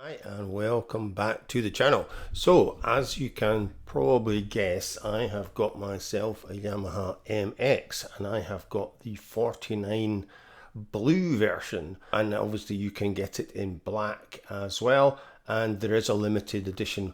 Hi and welcome back to the channel. So as you can probably guess, I have got myself a Yamaha MX and I have got the 49 blue version, and obviously you can get it in black as well, and there is a limited edition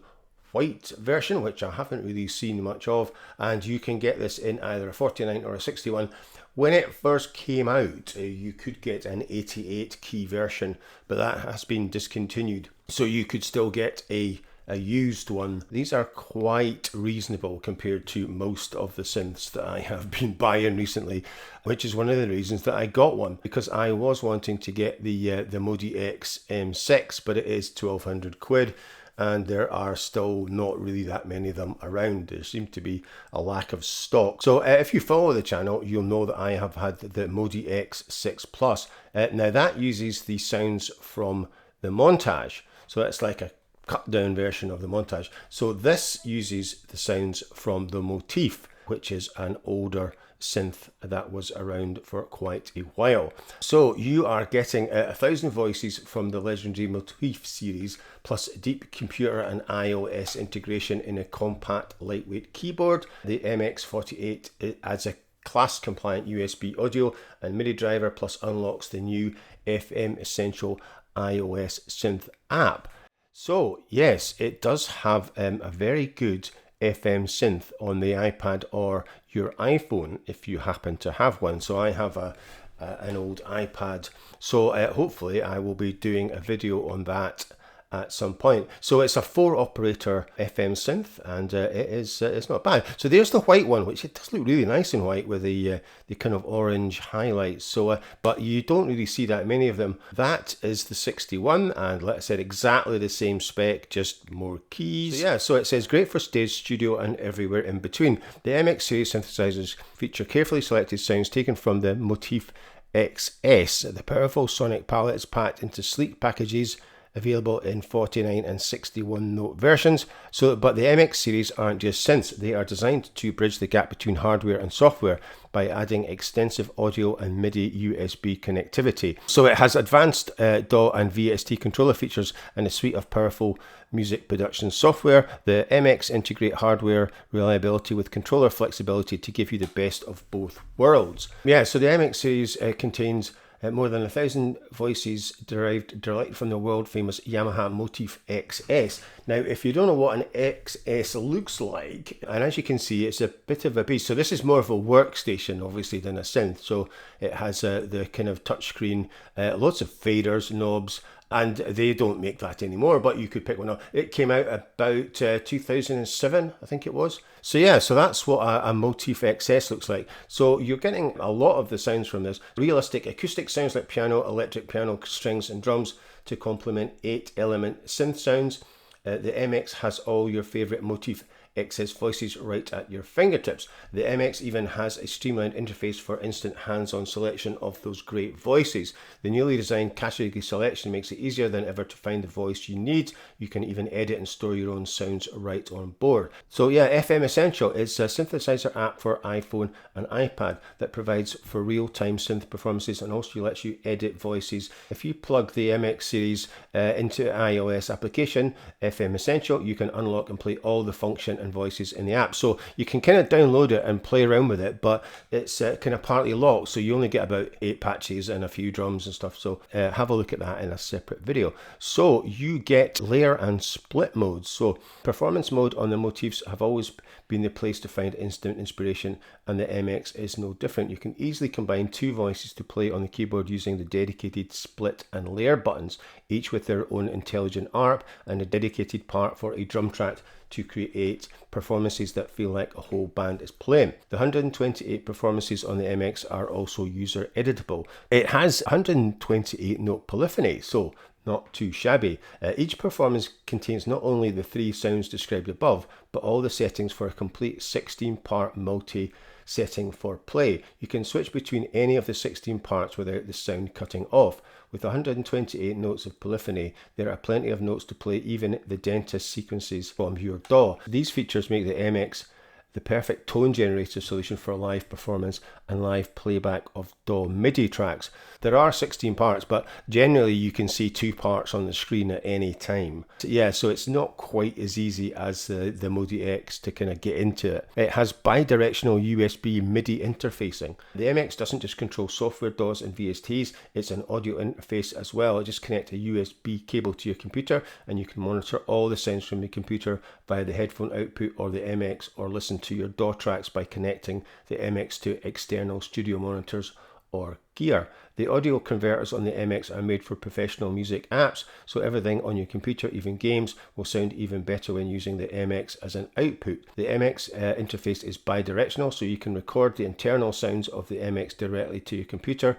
white version which I haven't really seen much of, and you can get this in either a 49 or a 61. When it first came out, you could get an 88 key version, but that has been discontinued. So you could still get a used one. These are quite reasonable compared to most of the synths that I have been buying recently, which is one of the reasons that I got one, because I was wanting to get the MIDI I M6, but it is 1200 quid. And there are still not really that many of them around. There seems to be a lack of stock. So if you follow the channel, you'll know that I have had the MIDI X6 Plus. Now that uses the sounds from the Montage. So it's like a cut down version of the Montage. So this uses the sounds from the Motif, which is an older synth that was around for quite a while. So you are getting 1,000 voices from the legendary Motif series, plus deep computer and iOS integration in a compact lightweight keyboard. The MX48 adds a class compliant USB audio and MIDI driver, plus unlocks the new FM Essential iOS synth app. So yes, it does have a very good FM synth on the iPad or your iPhone if you happen to have one. So I have an old iPad, so hopefully I will be doing a video on that at some point. So it's a 4-operator FM synth, and it's not bad. So there's the white one, which it does look really nice in white with the kind of orange highlights. So but you don't really see that many of them. That is the 61, and like I said, exactly the same spec, just more keys. So yeah, so it says great for stage, studio, and everywhere in between. The MX series synthesizers feature carefully selected sounds taken from the Motif XS. The powerful sonic palette is packed into sleek packages, available in 49 and 61 note versions. But the MX series aren't just synths, they are designed to bridge the gap between hardware and software by adding extensive audio and MIDI USB connectivity. So it has advanced DAW and VST controller features and a suite of powerful music production software. The MX integrate hardware reliability with controller flexibility to give you the best of both worlds. Yeah, so the MX series contains more than 1,000 voices derived from the world famous Yamaha Motif XS. Now, if you don't know what an XS looks like, and as you can see, it's a bit of a beast. So this is more of a workstation, obviously, than a synth. So it has the kind of touchscreen, lots of faders, knobs, and they don't make that anymore, but you could pick one up. It came out about 2007, I think it was. So yeah, so that's what a Motif XS looks like. So you're getting a lot of the sounds from this. Realistic acoustic sounds like piano, electric piano, strings and drums to complement 8-element synth sounds. The MX has all your favorite Motif XS voices right at your fingertips. The MX even has a streamlined interface for instant hands-on selection of those great voices. The newly designed category selection makes it easier than ever to find the voice you need. You can even edit and store your own sounds right on board. So yeah, FM Essential is a synthesizer app for iPhone and iPad that provides for real-time synth performances and also lets you edit voices. If you plug the MX series into iOS application, FM Essential, you can unlock and play all the function and voices in the app. So you can kind of download it and play around with it, but it's kind of partly locked, so you only get about 8 patches and a few drums and stuff. So have a look at that in a separate video. So you get layer and split modes. So performance mode on the Motifs have always been the place to find instant inspiration, and the MX is no different. You can easily combine 2 voices to play on the keyboard using the dedicated split and layer buttons, each with their own intelligent ARP and a dedicated part for a drum track to create performances that feel like a whole band is playing. The 128 performances on the MX are also user editable. It has 128 note polyphony, so not too shabby. Each performance contains not only the 3 sounds described above, but all the settings for a complete 16-part multi setting for play. You can switch between any of the 16 parts without the sound cutting off. With 128 notes of polyphony, there are plenty of notes to play, even the dentist sequences from your DAW. These features make the MX the perfect tone generator solution for live performance and live playback of DAW MIDI tracks. There are 16 parts, but generally you can see 2 parts on the screen at any time. Yeah, so it's not quite as easy as the MIDI X to kind of get into it. It has bi-directional USB MIDI interfacing. The MX doesn't just control software DAWs and VSTs, it's an audio interface as well. Just connect a USB cable to your computer and you can monitor all the sounds from the computer via the headphone output or the MX, or listen to your DAW tracks by connecting the MX to external studio monitors or gear. The audio converters on the MX are made for professional music apps, so everything on your computer, even games, will sound even better when using the MX as an output. The MX interface is bi-directional, so you can record the internal sounds of the MX directly to your computer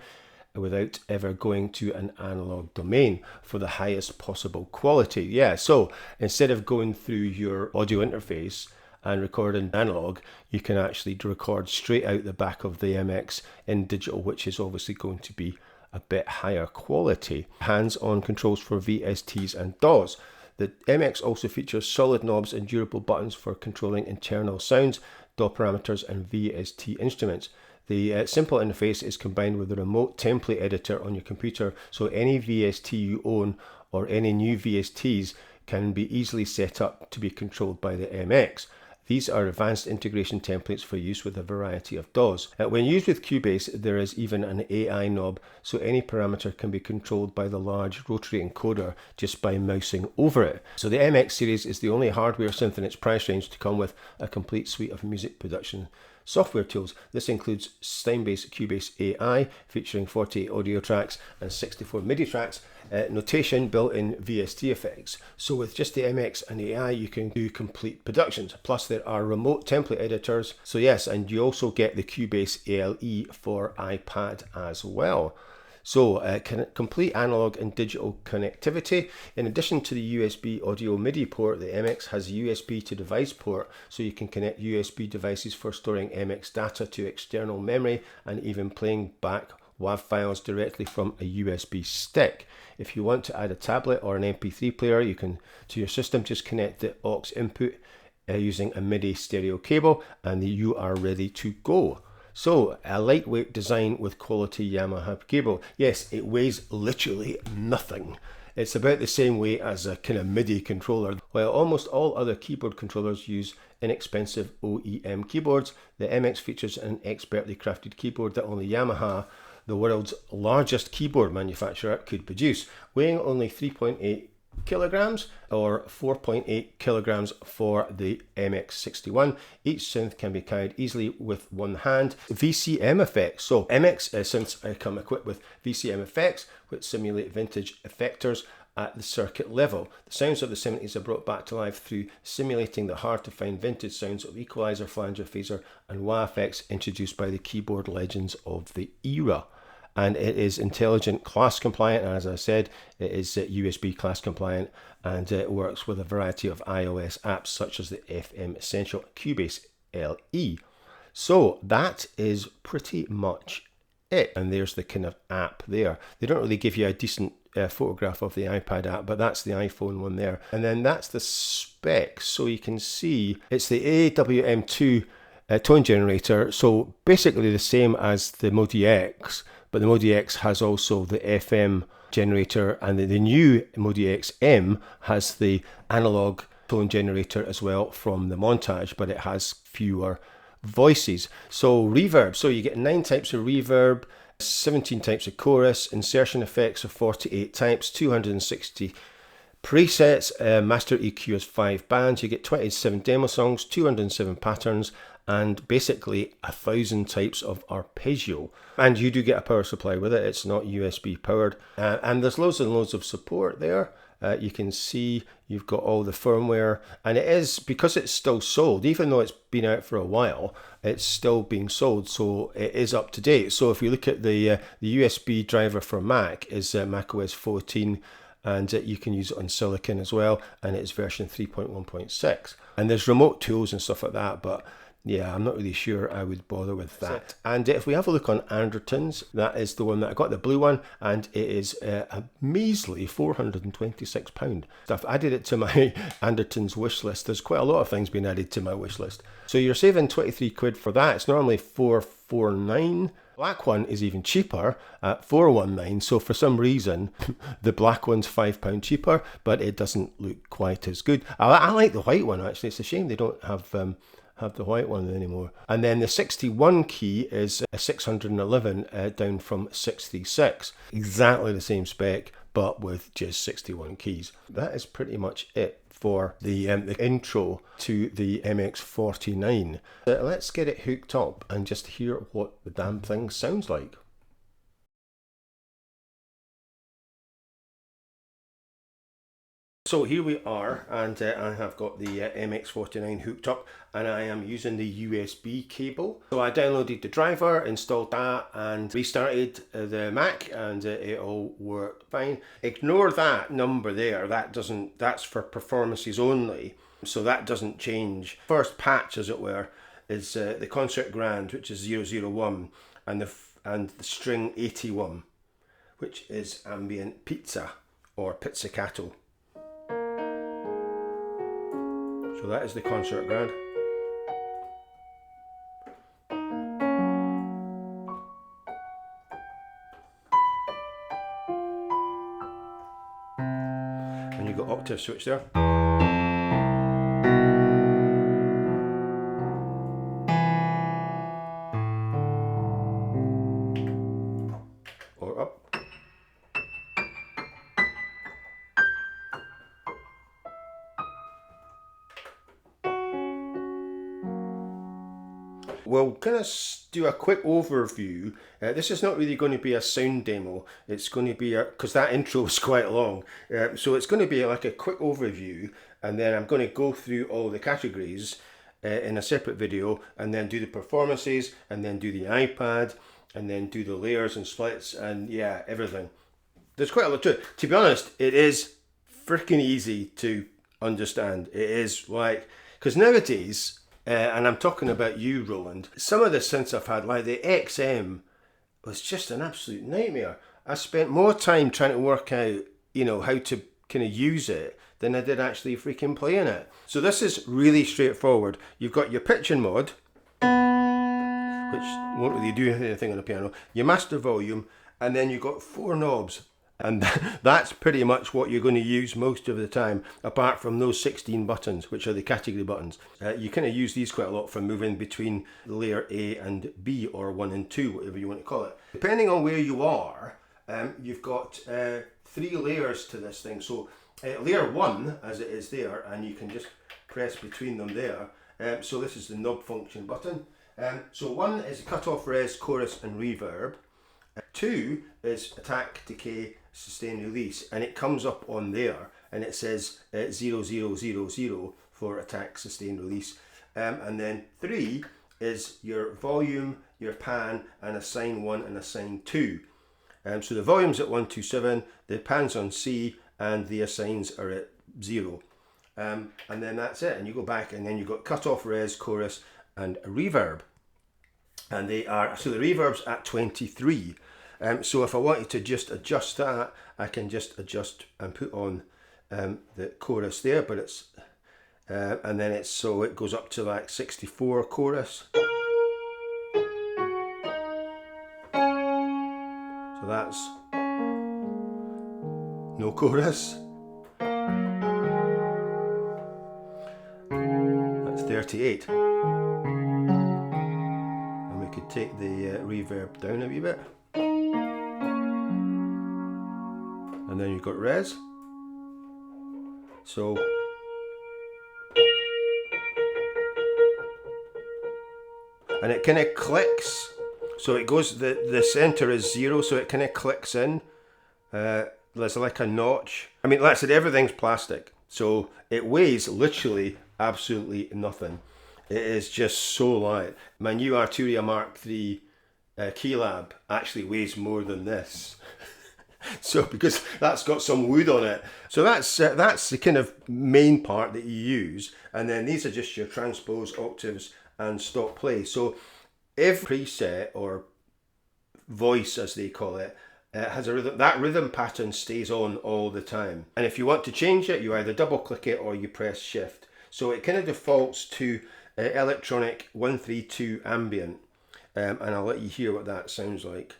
without ever going to an analog domain for the highest possible quality. Yeah, so instead of going through your audio interface and recording analog, you can actually record straight out the back of the MX in digital, which is obviously going to be a bit higher quality. Hands-on controls for VSTs and DAWs. The MX also features solid knobs and durable buttons for controlling internal sounds, DAW parameters and VST instruments. The simple interface is combined with a remote template editor on your computer, so any VST you own or any new VSTs can be easily set up to be controlled by the MX. These are advanced integration templates for use with a variety of DAWs. When used with Cubase, there is even an AI knob, so any parameter can be controlled by the large rotary encoder just by mousing over it. So the MX series is the only hardware synth in its price range to come with a complete suite of music production software tools. This includes Steinbase Cubase AI, featuring 48 audio tracks and 64 MIDI tracks, notation, built-in VST effects. So with just the MX and AI, you can do complete productions. Plus there are remote template editors. So yes, and you also get the Cubase ALE for iPad as well. So complete analog and digital connectivity. In addition to the USB audio MIDI port, the MX has a USB to device port, so you can connect USB devices for storing MX data to external memory and even playing back WAV files directly from a USB stick. If you want to add a tablet or an MP3 player, you can to your system just connect the aux input using a MIDI stereo cable and you are ready to go. So, a lightweight design with quality Yamaha cable. Yes, it weighs literally nothing. It's about the same weight as a kind of MIDI controller. While almost all other keyboard controllers use inexpensive OEM keyboards, the MX features an expertly crafted keyboard that only Yamaha, the world's largest keyboard manufacturer, could produce. Weighing only 3.8 kilograms or 4.8 kilograms for the MX61. Each synth can be carried easily with one hand. VCM effects. So MX synths come equipped with VCM effects, which simulate vintage effectors at the circuit level. The sounds of the 70s are brought back to life through simulating the hard-to-find vintage sounds of equalizer, flanger, phaser, and wah effects introduced by the keyboard legends of the era. And it is intelligent class compliant, and as I said, it is USB class compliant, and it works with a variety of iOS apps such as the FM Essential Cubase LE. So that is pretty much it. And there's the kind of app there. They don't really give you a decent photograph of the iPad app, but that's the iPhone one there. And then that's the specs. So you can see it's the AWM2 tone generator. So basically the same as the MIDI X. But the MIDI X has also the FM generator, and the new MIDI X-M has the analog tone generator as well from the Montage, but it has fewer voices. So reverb, so you get 9 types of reverb, 17 types of chorus, insertion effects of 48 types, 260 presets, master EQ has 5 bands, you get 27 demo songs, 207 patterns, and basically 1,000 types of arpeggio. And you do get a power supply with it. It's not USB powered. And there's loads and loads of support there. You can see you've got all the firmware, and it is, because it's still sold, even though it's been out for a while, it's still being sold, so it is up to date. So if you look at the USB driver for Mac is macOS 14, and you can use it on Silicon as well, and it's version 3.1.6. And there's remote tools and stuff like that, but yeah, I'm not really sure I would bother with that. And if we have a look on Andertons, that is the one that I got, the blue one, and it is a measly £426. I've added it to my Andertons wish list. There's quite a lot of things being added to my wish list. So you're saving 23 quid for that. It's normally 449. Black one is even cheaper at 419. So for some reason, the black one's £5 cheaper, but it doesn't look quite as good. I like the white one actually. It's a shame they don't have the white one anymore. And then the 61 key is a 611 down from 66. Exactly the same spec, but with just 61 keys. That is pretty much it for the intro to the MX49. Let's get it hooked up and just hear what the damn thing sounds like. So here we are, and I have got the MX49 hooked up, and I am using the USB cable. So I downloaded the driver, installed that, and restarted the Mac, and it all worked fine. Ignore that number there. That's for performances only, so that doesn't change. First patch, as it were, is the concert grand, which is 001, and the string 81, which is ambient pizza or pizzicato. So that is the concert grand. And you've got octave switch there. Or up. We'll kind of do a quick overview. This is not really going to be a sound demo. It's going to be because that intro was quite long. So it's going to be like a quick overview, and then I'm going to go through all the categories in a separate video, and then do the performances, and then do the iPad, and then do the layers and splits, and yeah, everything. There's quite a lot to it. To be honest, it is freaking easy to understand. It is like, because nowadays, and I'm talking about you, Roland, some of the synths I've had, like the XM, was just an absolute nightmare. I spent more time trying to work out, you know, how to kind of use it than I did actually freaking playing it. So this is really straightforward. You've got your pitching mod, which won't really do anything on a piano, your master volume, and then you've got 4 knobs. And that's pretty much what you're going to use most of the time, apart from those 16 buttons, which are the category buttons. You kind of use these quite a lot for moving between layer A and B, or 1 and 2, whatever you want to call it. Depending on where you are, you've got 3 layers to this thing. So layer 1, as it is there, and you can just press between them there. So this is the knob function button. So 1 is cut-off, res, chorus, and reverb. 2 is attack, decay, sustain, release, and it comes up on there and it says 0000 for attack, sustain, release. And then 3 is your volume, your pan, and assign 1 and assign 2. So the volume's at 127, the pan's on C, and the assigns are at 0. And then that's it, and you go back, and then you've got cut off, res, chorus, and a reverb. And they are, so the reverb's at 23. So if I wanted to just adjust that, I can just adjust and put on the chorus there, but it's, and then it's, so it goes up to like 64 chorus. So that's no chorus. That's 38. And we could take the reverb down a wee bit. And then you've got res. So and it kind of clicks, so it goes, the center is 0, so it kind of clicks in. There's like a notch. I mean, like I said, everything's plastic, so it weighs literally absolutely nothing. It is just so light. My new Arturia Mark III Keylab actually weighs more than this. So because that's got some wood on it. So that's the kind of main part that you use, and then these are just your transpose, octaves, and stop play. So every preset, or voice as they call it, has a rhythm. That rhythm pattern stays on all the time. And if you want to change it, you either double click it or you press shift. So it kind of defaults to electronic 132 ambient. And I'll let you hear what that sounds like.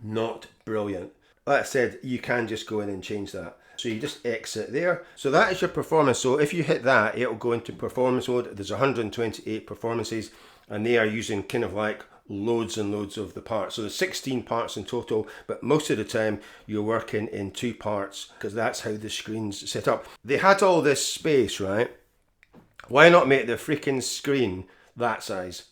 Not brilliant. Like I said, you can just go in and change that. So you just exit there. So that is your performance. So if you hit that, it'll go into performance mode. There's 128 performances, and they are using kind of like loads and loads of the parts. So there's 16 parts in total, but most of the time you're working in 2 parts because that's how the screen's set up. They had all this space, right? Why not make the freaking screen that size?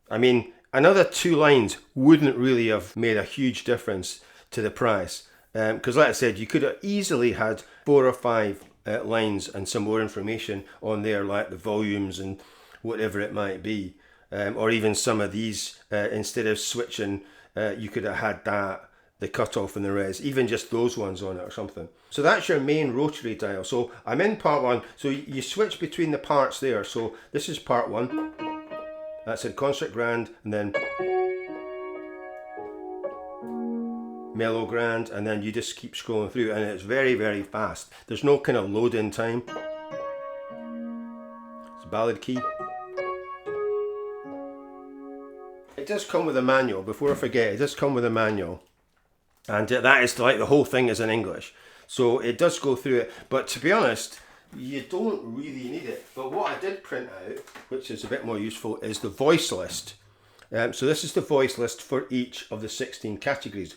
I mean, another 2 lines wouldn't really have made a huge difference to the price. Because like I said, you could have easily had 4 or 5 lines and some more information on there, like the volumes and whatever it might be. Or even some of these, instead of switching, you could have had that, the cutoff and the res, even just those ones on it or something. So that's your main rotary dial. So I'm in part 1. So you switch between the parts there. So this is part 1. That's in concert grand, and then mellow grand, and then you just keep scrolling through, and it's very, very fast. There's no kind of load-in time. It's a ballad key. It does come with a manual. Before I forget, it does come with a manual, and that is like the whole thing is in English. So it does go through it, but to be honest, you don't really need it. But what I did print out, which is a bit more useful, is the voice list. So this is the voice list for each of the 16 categories.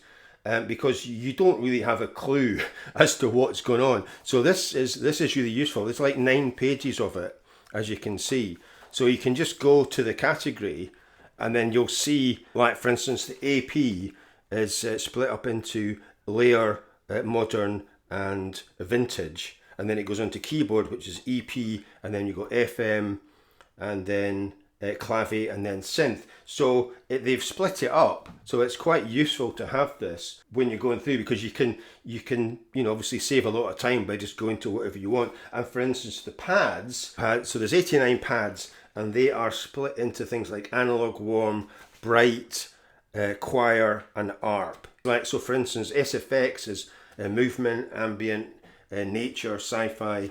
Because you don't really have a clue as to what's going on. So this is really useful. There's like 9 pages of it, as you can see. So you can just go to the category, and then you'll see, like for instance, the AP is split up into layer, modern, and vintage. And then it goes into keyboard, which is EP, and then you go FM, and then clave, and then synth. So they've split it up, so it's quite useful to have this when you're going through, because you can obviously save a lot of time by just going to whatever you want. And for instance, the pads, so there's 89 pads, and they are split into things like analog, warm, bright, choir, and ARP. Like, so for instance, SFX is movement, ambient, nature, sci-fi.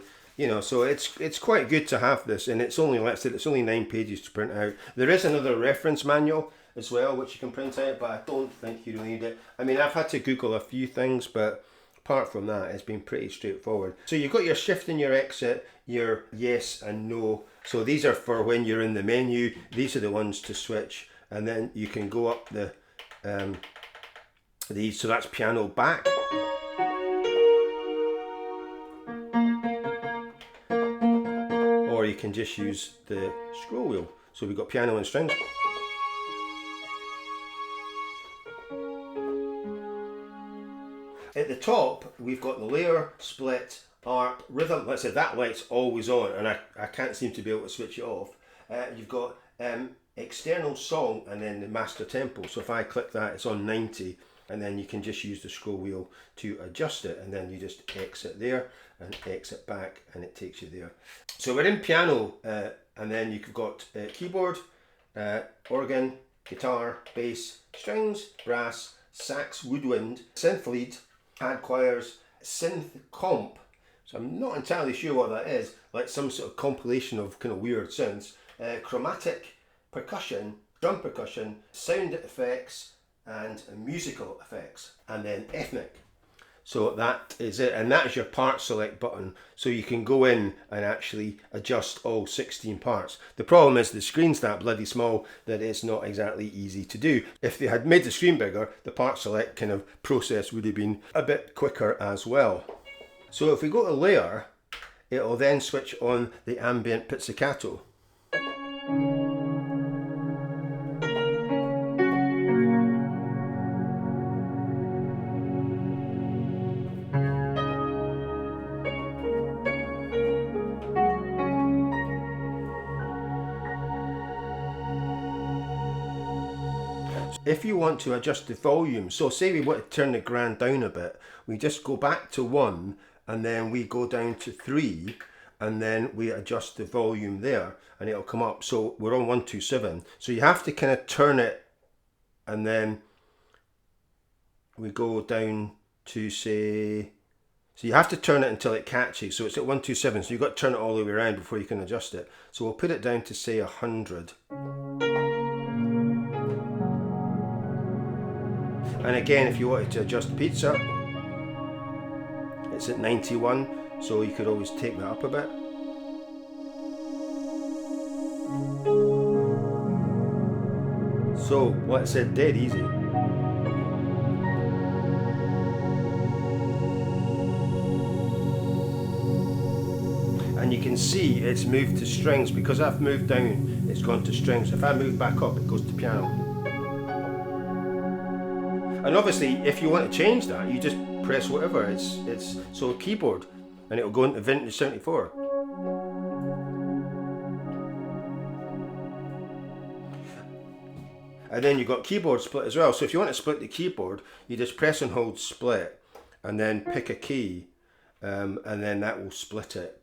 So it's quite good to have this, and it's only, let's say, it's only 9 pages to print out. There is another reference manual as well, which you can print out, but I don't think you really need it. I mean, I've had to Google a few things, but apart from that, it's been pretty straightforward. So you've got your shift and your exit, your yes and no. So these are for when you're in the menu. These are the ones to switch, and then you can go up these. So that's piano back. Or you can just use the scroll wheel. So we've got piano and strings. At the top, we've got the layer, split, ARP, rhythm. Let's say that light's always on, and I can't seem to be able to switch it off. You've got external song, and then the master tempo. So if I click that, it's on 90, and then you can just use the scroll wheel to adjust it, and then you just exit there and exit back, and it takes you there. So we're in piano, and then you've got keyboard, organ, guitar, bass, strings, brass, sax, woodwind, synth lead, pad choirs, synth comp. So I'm not entirely sure what that is, like some sort of compilation of kind of weird synths, chromatic, percussion, drum percussion, sound effects, and musical effects, and then ethnic. So that is it, and that is your part select button, so you can go in and actually adjust all 16 parts. The problem is the screen's that bloody small that it's not exactly easy to do. If they had made the screen bigger, the part select kind of process would have been a bit quicker as well. So if we go to layer, it'll then switch on the ambient pizzicato. If you want to adjust the volume, so say we want to turn the grand down a bit, we just go back to 1, and then we go down to 3, and then we adjust the volume there, and it'll come up. So we're on 127. So you have to kind of turn it, and then we go down to say, so you have to turn it until it catches. So it's at 127. So you've got to turn it all the way around before you can adjust it. So we'll put it down to say 100. And again, if you wanted to adjust pizza, it's at 91, so you could always take that up a bit. So, like I said, dead easy. And you can see it's moved to strings. Because I've moved down, it's gone to strings. If I move back up, it goes to piano. And obviously, if you want to change that, you just press whatever. It's so a keyboard, and it'll go into Vintage 74. And then you've got keyboard split as well. So if you want to split the keyboard, you just press and hold split, and then pick a key, and then that will split it.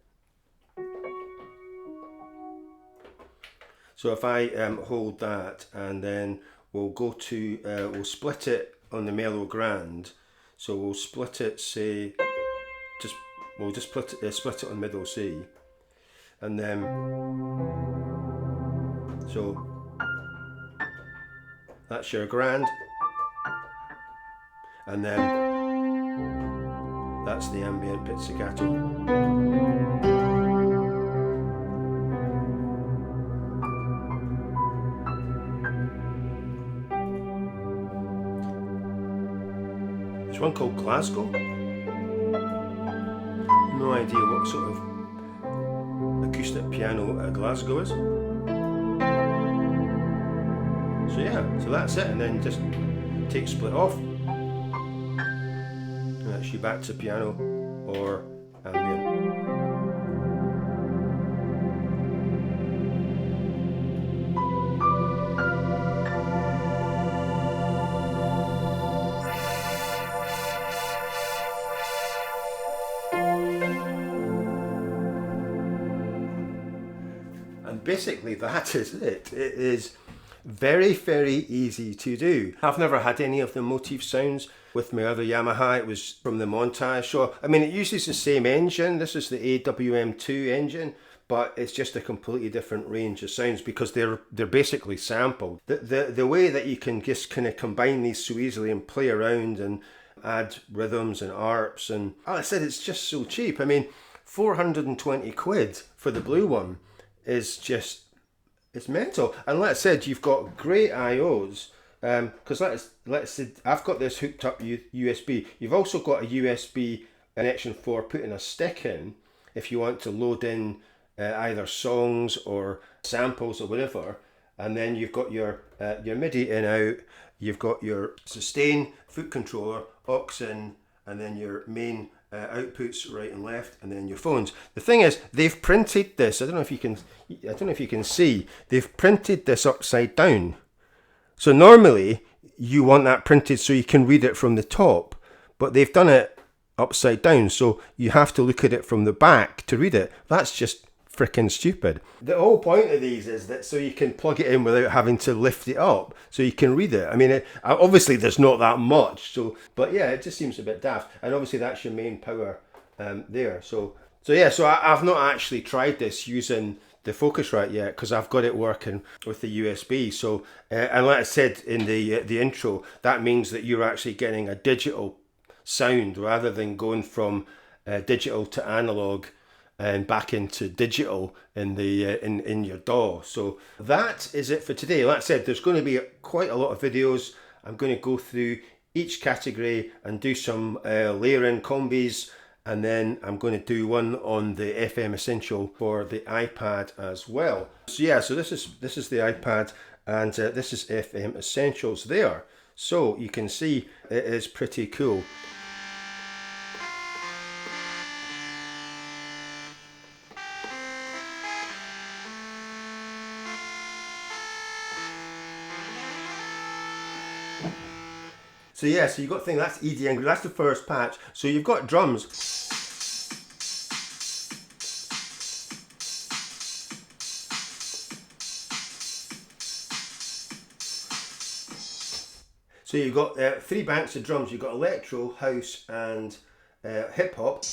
So if I hold that, and then we'll go to, we'll split it on the mellow grand. So we'll split it, say, we'll just split it on middle C, and then so that's your grand, and then that's the ambient pizzicato. There's one called Glasgow. No idea what sort of acoustic piano Glasgow is. So yeah, so that's it, and then just take split off, and that's you back to piano or ambient. And basically that is it. It is very, very easy to do. I've never had any of the motif sounds with my other Yamaha. It was from the Montage. So, I mean, it uses the same engine. This is the AWM2 engine, but it's just a completely different range of sounds because they're basically sampled. The way that you can just kind of combine these so easily and play around and add rhythms and arps, and like I said, it's just so cheap. I mean, 420 quid for the blue one is just, it's mental. And like I said, you've got great IOs, because let's say I've got this hooked up USB. You've also got a USB connection for putting a stick in if you want to load in either songs or samples or whatever. And then you've got your MIDI in out. You've got your sustain foot controller, aux in, and then your main outputs right and left, and then your phones. The thing is, they've printed this. I don't know if you can see. They've printed this upside down. So normally you want that printed so you can read it from the top, but they've done it upside down. So you have to look at it from the back to read it. That's just freaking stupid. The whole point of these is that so you can plug it in without having to lift it up, so you can read it. I mean, obviously there's not that much, but yeah, it just seems a bit daft. And obviously that's your main power there. So I've not actually tried this using the Focusrite yet because I've got it working with the USB. So and like I said in the intro, that means that you're actually getting a digital sound rather than going from digital to analog and back into digital in the in your DAW. So that is it for today. Like I said, there's going to be quite a lot of videos. I'm going to go through each category and do some layering combis, and then I'm going to do one on the FM Essential for the iPad as well. So yeah, so this is the iPad, and this is FM Essentials there. So you can see it is pretty cool. So yeah, so you've got the thing, that's EDM, that's the first patch. So you've got drums. So you've got 3 banks of drums. You've got electro, house and hip hop.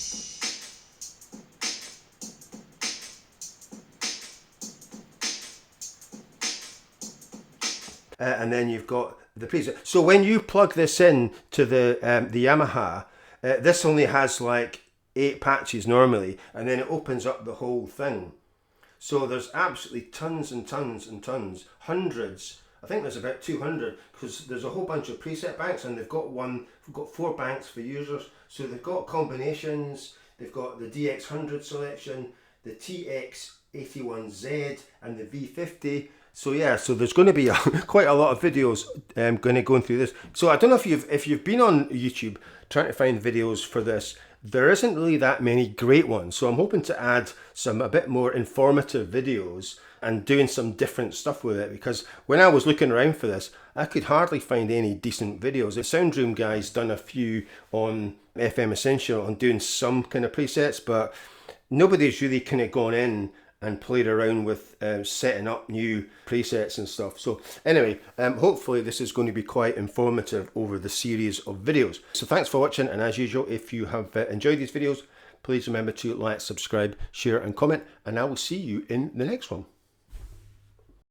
And then you've got the preset. So when you plug this in to the Yamaha, this only has like 8 patches normally, and then it opens up the whole thing. So there's absolutely tons and tons and tons, hundreds. I think there's about 200, because there's a whole bunch of preset banks, and they've got 4 banks for users. So they've got combinations. They've got the DX100 selection, the TX81Z, and the V50. So yeah, so there's going to be quite a lot of videos going through this. So I don't know if you've been on YouTube trying to find videos for this. There isn't really that many great ones. So I'm hoping to add a bit more informative videos and doing some different stuff with it, because when I was looking around for this, I could hardly find any decent videos. The Soundroom guy's done a few on FM Essential on doing some kind of presets, but nobody's really kind of gone in and played around with setting up new presets and stuff. So anyway, hopefully this is going to be quite informative over the series of videos. So thanks for watching, and as usual, if you have enjoyed these videos, please remember to like, subscribe, share and comment, and I will see you in the next one.